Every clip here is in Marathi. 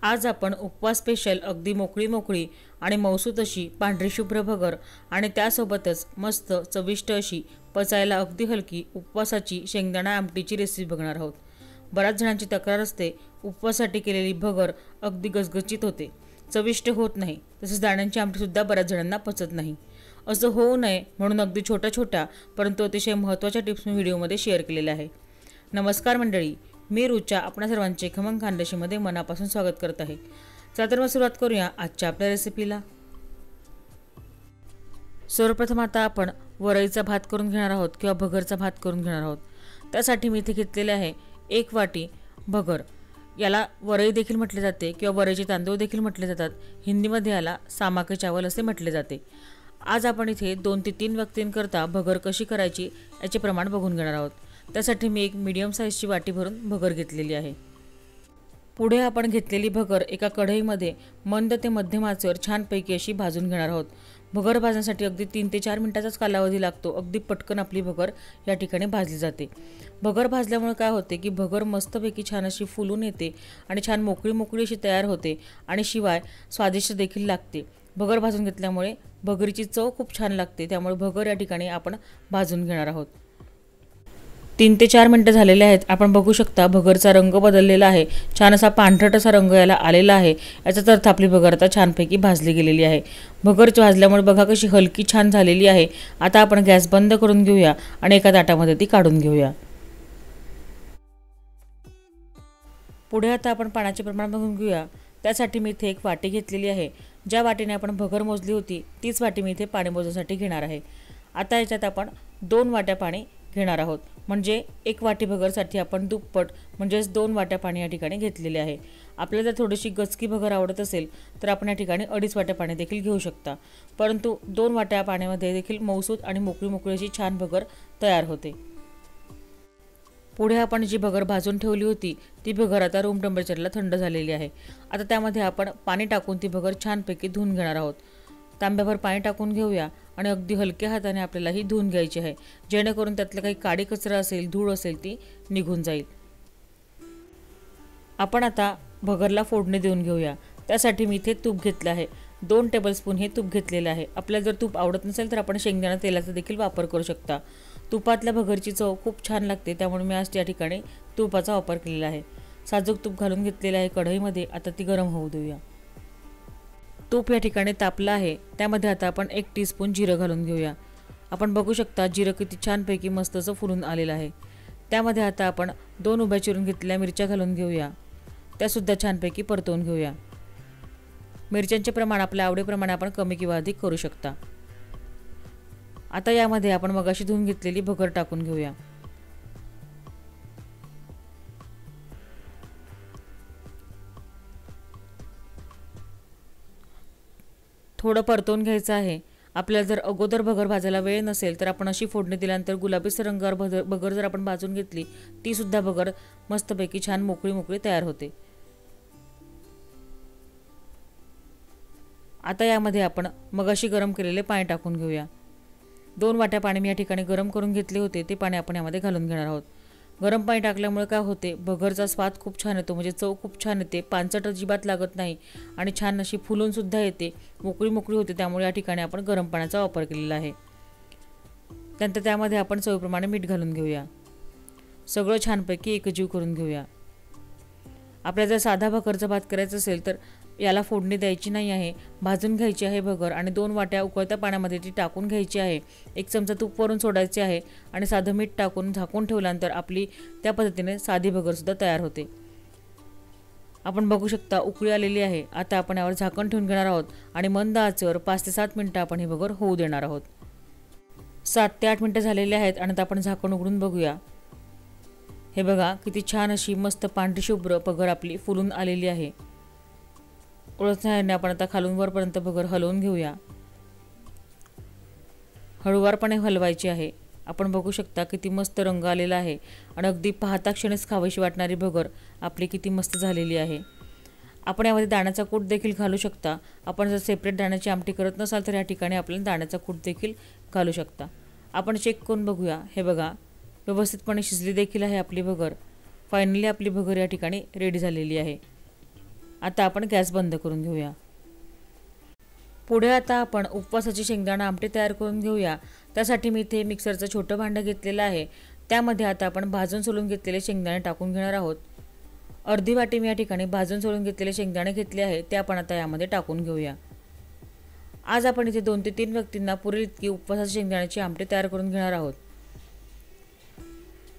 आज आपण उपवास स्पेशल अगदी मोकळी मोकळी आणि मौसूत अशी पांढरी शुभ्र भगर आणि त्यासोबतच मस्त चविष्ट अशी पचायला अगदी हलकी उपवासाची शेंगदाणा आमटीची रेसिपी बघणार आहोत। बऱ्याच जणांची तक्रार असते उपवासासाठी केलेली भगर अगदी गजगजीत होते, चविष्ट होत नाही, तसेच दाण्यांची आमटीसुद्धा बऱ्याच जणांना पचत नाही। असं होऊ नये म्हणून अगदी छोट्या छोट्या परंतु अतिशय महत्त्वाच्या टिप्स मी व्हिडिओमध्ये शेअर केलेल्या आहे। नमस्कार मंडळी, मी रुचा आपणा सर्वांचे खमंग खानदेशीमध्ये मनापासून स्वागत करत आहे। चला तर मग सुरुवात करूया आजच्या आपल्या रेसिपीला। सर्वप्रथम आता आपण वरईचा भात करून घेणार आहोत किंवा भगरचा भात करून घेणार आहोत। त्यासाठी मी इथे घेतलेले आहे 1 वाटी भगर। याला वरई देखील म्हटले जाते किंवा वरईचे तांदूळ देखील म्हटले जातात। हिंदीमध्ये याला सामा के चावल असे म्हटले जाते। आज आपण इथे 2 ते 3 व्यक्तींकरता भगर कशी करायची याचे प्रमाण बघून घेणार आहोत। त्यासाठी मी एक मीडियम साईजची वाटी भरून भगर घेतलेली आहे। पुढे आपण घेतलेली भगर एका कढईमध्ये मंद ते मध्यम आचेवर छानपैकी अशी भाजून घेणार आहोत। भगर भाजण्यासाठी अगदी 3 ते 4 मिनिटांचाच कालावधी लागतो। अगदी पटकन आपली भगर या ठिकाणी भाजली जाते। भगर भाजल्यामुळे काय होते की भगर मस्तपैकी छान अशी फुलून येते आणि छान मोकळी मोकळी अशी तयार होते आणि शिवाय स्वादिष्ट देखील लागते। भगर भाजून घेतल्यामुळे भगरीची चव खूप छान लागते, त्यामुळे भगर या ठिकाणी आपण भाजून घेणार आहोत। 3 ते 4 मिनिटं झालेले आहेत। आपण बघू शकता भगरचा रंग बदललेला आहे, छान असा पांढरट असा रंग याला आलेला आहे। याचाच अर्थ आपली भगर आता छानपैकी भाजली गेलेली आहे। भगर भाजल्यामुळे बघा कशी हलकी छान झालेली आहे। आता आपण गॅस बंद करून घेऊया आणि एका ताटामध्ये ती काढून घेऊया। पुढे आता आपण पाण्याचे प्रमाण बघून घेऊया। त्यासाठी मी इथे एक वाटी घेतलेली आहे। ज्या वाटीने आपण भगर मोजली होती तीच वाटी मी इथे पाणी मोजण्यासाठी घेणार आहे। आता याच्यात आपण 2 वाट्या पाणी घेणार आहोत, म्हणजे 1 वाटी भगरसाठी आपण दुप्पट म्हणजेच 2 वाट्या पाणी या ठिकाणी घेतलेले आहे। आपल्याला जर थोडीशी गचकी भगर आवडत असेल तर आपण या ठिकाणी 2.5 वाट्या पाणी देखील घेऊ शकता, परंतु 2 वाट्या पाण्यामध्ये देखील मौसूत आणि मोकळी मोकळी अशी छान भगर तयार होते। पुढे आपण जी भगर भाजून ठेवली होती ती भगर आता रूम टेम्परेचरला थंड झालेली आहे। आता त्यामध्ये आपण पाणी टाकून ती भगर छानपैकी धुवून घेणार आहोत। तांब्याभर पाणी टाकून घेऊया आणि अगदी हलक्या हाताने आपल्याला ही धुवून घ्यायची आहे, जेणेकरून त्यातलं काही काडी कचरा असेल, धूळ असेल ती निघून जाईल। आपण आता भगरला फोडणी देऊन घेऊया। त्यासाठी मी इथे तूप घेतलं आहे, 2 टेबलस्पून हे तूप घेतलेलं आहे। आपल्याला जर तूप आवडत नसेल तर आपण शेंगदाणा तेलाचा देखील वापर करू शकता। तुपातल्या भगरची चव खूप छान लागते, त्यामुळे मी आज या ठिकाणी तुपाचा वापर केलेला आहे। साजूक तूप घालून घेतलेलं आहे कढईमध्ये। आता ती गरम होऊ देऊया। तूप या ठिकाणी तापलं आहे, त्यामध्ये आता आपण 1 टीस्पून जिरं घालून घेऊया। आपण बघू शकता जिरं किती छानपैकी मस्त असं फुलून आलेलं आहे। त्यामध्ये आता आपण 2 उभ्या चिरून घेतलेल्या मिरच्या घालून घेऊया, त्यासुद्धा छानपैकी परतवून घेऊया। मिरच्यांचे प्रमाण आपल्या आवडीप्रमाणे आपण कमी किंवा अधिक करू शकता। आता यामध्ये आपण मगाशी धुवून घेतलेली भगर टाकून घेऊया। थोडं परतवून घ्यायचं आहे। आपल्याला जर अगोदर भगर भाजायला वेळ नसेल तर आपण अशी फोडणी दिल्यानंतर गुलाबीसर रंगावर भगर जर आपण भाजून घेतली ती सुद्धा भगर मस्तपैकी छान मोकळी मोकळी तयार होते। आता यामध्ये आपण मगाशी गरम केलेले पाणी टाकून घेऊया। 2 वाट्या पाणी मी या ठिकाणी गरम करून घेतले होते, ते पाणी आपण यामध्ये घालून घेणार आहोत। गरम पाणी टाकल्यामुळे काय होते, भगरचा स्वाद खूप छान येतो, म्हणजे चव खूप छान येते, पांचट अजिबात लागत नाही आणि छान अशी फुलून सुद्धा येते, मोकळी मोकळी होते। त्यामुळे या ठिकाणी आपण गरम पाण्याचा वापर केलेला आहे। त्यानंतर त्यामध्ये आपण चवीप्रमाणे मीठ घालून घेऊया। सगळं छानपैकी एकजीव करून घेऊया। आपल्याला जर साधा भगरचा भात करायचा असेल तर याला फोडणी द्यायची नाही आहे, भाजून घ्यायची आहे भगर आणि 2 वाट्या उकळत्या पाण्यामध्ये ती टाकून घ्यायची आहे। 1 चमचा तूप वरून सोडायचे आहे आणि साधं मीठ टाकून झाकून ठेवल्यानंतर आपली त्या पद्धतीने साधी भगर सुद्धा तयार होते। आपण बघू शकता उकळी आलेली आहे। आता आपण यावर झाकण ठेवून घेणार आहोत आणि मंद आचेवर 5 ते 7 मिनिटं आपण ही भगर होऊ देणार आहोत। 7 ते 8 मिनिटं झालेली आहेत आणि आता आपण झाकण उघडून बघूया। हे बघा किती छान अशी मस्त पांढरी शुभ्र भगर आपली फुलून आलेली आहे। ओळखण्याने आपण आता खालून वरपर्यंत भगर हलवून घेऊया। हळूवारपणे हलवायची आहे। आपण बघू शकता किती मस्त रंग आलेला आहे आणि अगदी पाहता क्षणीच खावीशी वाटणारी भगर आपली किती मस्त झालेली आहे। आपण यामध्ये दाण्याचा कूट देखील घालू शकता। आपण जर सेपरेट दाण्याची आमटी करत नसाल तर या ठिकाणी आपल्याला दाण्याचा कूट देखील घालू शकता। आपण चेक करून बघूया। हे बघा व्यवस्थितपणे शिजली देखील आहे आपली भगर। फायनली आपली भगर या ठिकाणी रेडी झालेली आहे। आता आपण गॅस बंद करून घेऊया। पुढे आता आपण उपवासाची शेंगदाणा आमटी तयार करून घेऊया। त्यासाठी मी इथे मिक्सरचं छोटं भांडं घेतलेलं आहे। त्यामध्ये आता आपण भाजून सोलून घेतलेले शेंगदाणे टाकून घेणार आहोत। अर्धी वाटी मी या ठिकाणी भाजून सोलून घेतलेले शेंगदाणे घेतले आहे, ते आपण आता यामध्ये टाकून घेऊया। आज आपण इथे 2 ते 3 व्यक्तींना पुरेल इतकी उपवासाची शेंगदाण्याची आमटी तयार करून घेणार आहोत।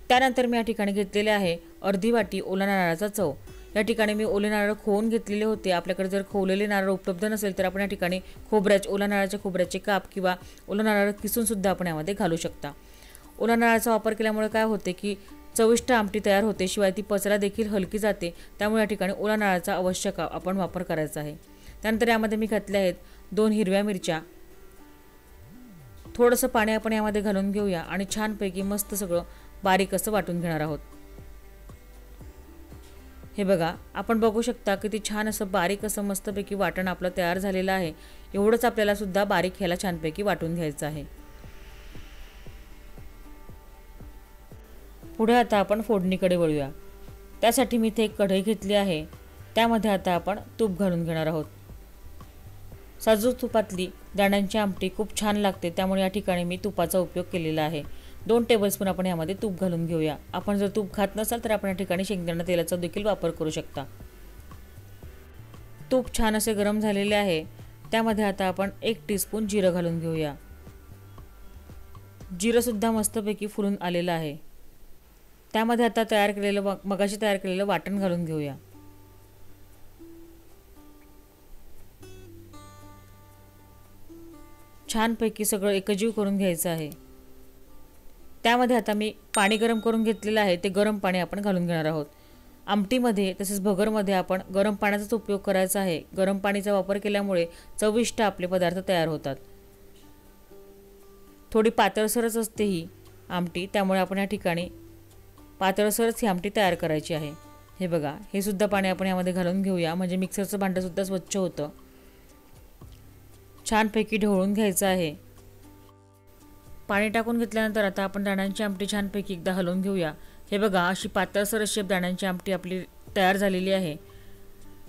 त्यानंतर मी या ठिकाणी घेतलेले आहे अर्धी वाटी ओला नारळाचा चव। या ठिकाणी मी ओले नारळ खोवून घेतलेले होते। आपल्याकडे जर खोवलेले नारळ उपलब्ध नसेल तर आपण या ठिकाणी ओला नारळाच्या खोबऱ्याचे काप किंवा ओला नारळ किसून सुद्धा आपण यामध्ये घालू शकता। ओला नारळाचा वापर केल्यामुळे काय होते की चविष्ट आमटी तयार होते, शिवाय ती पचायला देखील हलकी जाते। त्यामुळे या ठिकाणी ओला नारळाचा आवश्यक आपण वापर करायचा आहे। त्यानंतर यामध्ये मी घातले आहेत 2 हिरव्या मिरच्या। थोडंसं पाणी आपण यामध्ये घालून घेऊया आणि छानपैकी मस्त सगळं बारीक असं वाटून घेणार आहोत। हे बघा, आपण बघू शकता किती छान असं बारीक असं मस्तपैकी वाटण आपलं तयार झालेलं आहे। एवढंच आपल्याला सुद्धा बारीक ह्याला छानपैकी वाटून घ्यायचं आहे। पुढे आता आपण फोडणीकडे वळूया। त्यासाठी मी इथे एक कढई घेतली आहे। त्यामध्ये आता आपण तूप घालून घेणार आहोत। साजूक तुपातली दाण्यांची आमटी खूप छान लागते, त्यामुळे या ठिकाणी मी तुपाचा उपयोग केलेला आहे। 2 टेबलस्पून आपण यामध्ये तूप घालून घेऊया। आपण जर तूप खात नसाल तर आपण या ठिकाणी शेंगदाणा तेलाचा देखील वापर करू शकता। तूप छान असे गरम झालेले आहे। त्यामध्ये आता आपण 1 टीस्पून जिरं घालून घेऊया। जिरं सुद्धा मस्तपैकी फुलून आलेलं आहे। त्यामध्ये आता मगाशी तयार केलेलं वाटण घालून घेऊया। छानपैकी सगळं एकजीव करून घ्यायचं आहे। त्यामध्ये आता मी पाणी गरम करून घेतलेलं आहे, ते गरम पाणी आपण घालून घेणार आहोत। आमटीमध्ये तसेच भगरमध्ये आपण गरम पाण्याचाच उपयोग करायचा आहे। गरम पाणीचा वापर केल्यामुळे चविष्ट आपले पदार्थ तयार होतात। थोडी पातळसरच असते ही आमटी, त्यामुळे आपण या ठिकाणी पातळसरच ही आमटी तयार करायची आहे। हे बघा, हे सुद्धा पाणी आपण यामध्ये घालून घेऊया, म्हणजे मिक्सरचं भांडं सुद्धा स्वच्छ होतं। छानपैकी ढवळून घ्यायचं आहे। पाणी टाकून घेतल्यानंतर आता आपण दाण्यांची आमटी छानपैकी एकदा हलवून घेऊया। हे बघा, अशी पातळसर अशी दाण्यांची आमटी आपली तयार झालेली आहे।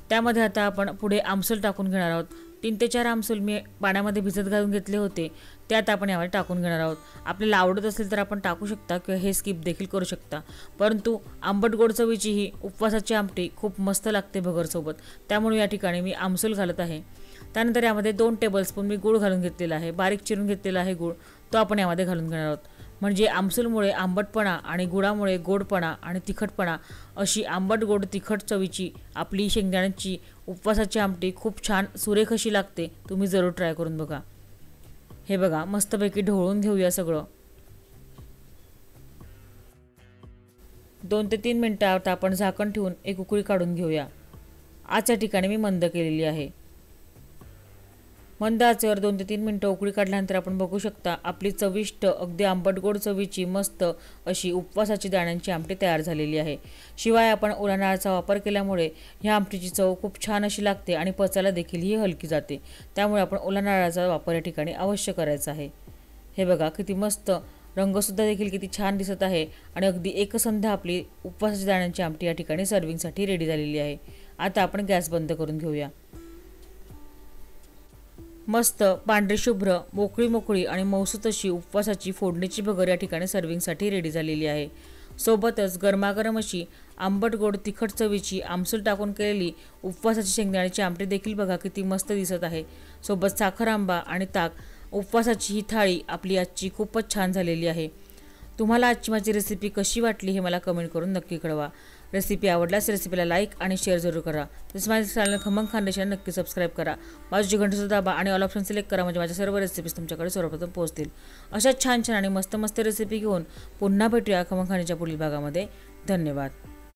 त्यामध्ये आता आपण पुढे आमसूल टाकून घेणार आहोत। 3 ते 4 आमसूल मी पाण्यामध्ये भिजत घालून घेतले होते, ते आता आपण यामध्ये टाकून घेणार आहोत। आपल्याला आवडत असेल तर आपण टाकू शकता किंवा हे स्किप देखील करू शकता, परंतु आंबट गोड चवीची ही उपवासाची आमटी खूप मस्त लागते भगरसोबत, त्यामुळे या ठिकाणी मी आमसूल घालत आहे। त्यानंतर यामध्ये 2 टेबलस्पून मी गूळ घालून घेतलेला आहे। बारीक चिरून घेतलेला आहे गूळ, तो आपण यामध्ये घालून घेणार आहोत। म्हणजे आमसूलमुळे आंबटपणा आणि गुळामुळे गोडपणा आणि तिखटपणा अशी आंबट गोड तिखट चवीची आपली शेंगदाण्याची उपवासाची आमटी खूप छान सुरेख अशी लागते। तुम्ही जरूर ट्राय करून बघा। हे बघा, मस्तपैकी ढवळून घेऊया सगळं। 2 ते 3 मिनिटं आता आपण झाकण ठेवून एक उकळी काढून घेऊया। आजच्या ठिकाणी मी मंद केलेली आहे। मंद आचेवर 2 ते 3 मिनिटं उकळी काढल्यानंतर आपण बघू शकता आपली चविष्ट अगदी आंबट गोड चवीची मस्त अशी उपवासाची दाण्यांची आमटी तयार झालेली आहे। शिवाय आपण ओला नारळाचा वापर केल्यामुळे ह्या आमटीची चव खूप छान अशी लागते आणि पचायला देखील ही हलकी जाते। त्यामुळे आपण ओला नारळाचा वापर या ठिकाणी अवश्य करायचा आहे। हे बघा, किती मस्त रंगसुद्धा देखील किती छान दिसत आहे आणि अगदी एकसंध आपली उपवासाची दाण्यांची आमटी या ठिकाणी सर्विंगसाठी रेडी झालेली आहे। आता आपण गॅस बंद करून घेऊया। मस्त पांढरी शुभ्र मोकळी आणि मौसूत अशी उपवासाची फोडणीची भगर या ठिकाणी सर्विंगसाठी रेडी झालेली आहे। सोबतच गरमागरम अशी आंबट गोड तिखट चवीची आमसूल टाकून केलेली उपवासाची शेंगदाण्याची आमटी देखील बघा किती मस्त दिसत आहे। सोबत साखर आंबा आणि ताक, उपवासाची ही थाळी आपली आजची खूपच छान झालेली आहे। तुम्हाला आजची माझी रेसिपी कशी वाटली हे मला कमेंट करून नक्की कळवा। रेसिपी आवडल्यास रेसिपीला लाईक आणि शेअर जरूर करा। तसेच माझ्या चॅनल खमंग खानदेशाला नक्की सबस्क्राईब करा। बाजूची घंटीसुद्धा दाबा आणि ऑल ऑप्शन सिलेक्ट करा, म्हणजे माझ्या सर्व रेसिपीज तुमच्याकडे सर्वप्रथम पोहोचतील। अशा छान छान आणि मस्त रेसिपी घेऊन पुन्हा भेटूया खमंग खाण्याच्या पुढील भागामध्ये। धन्यवाद।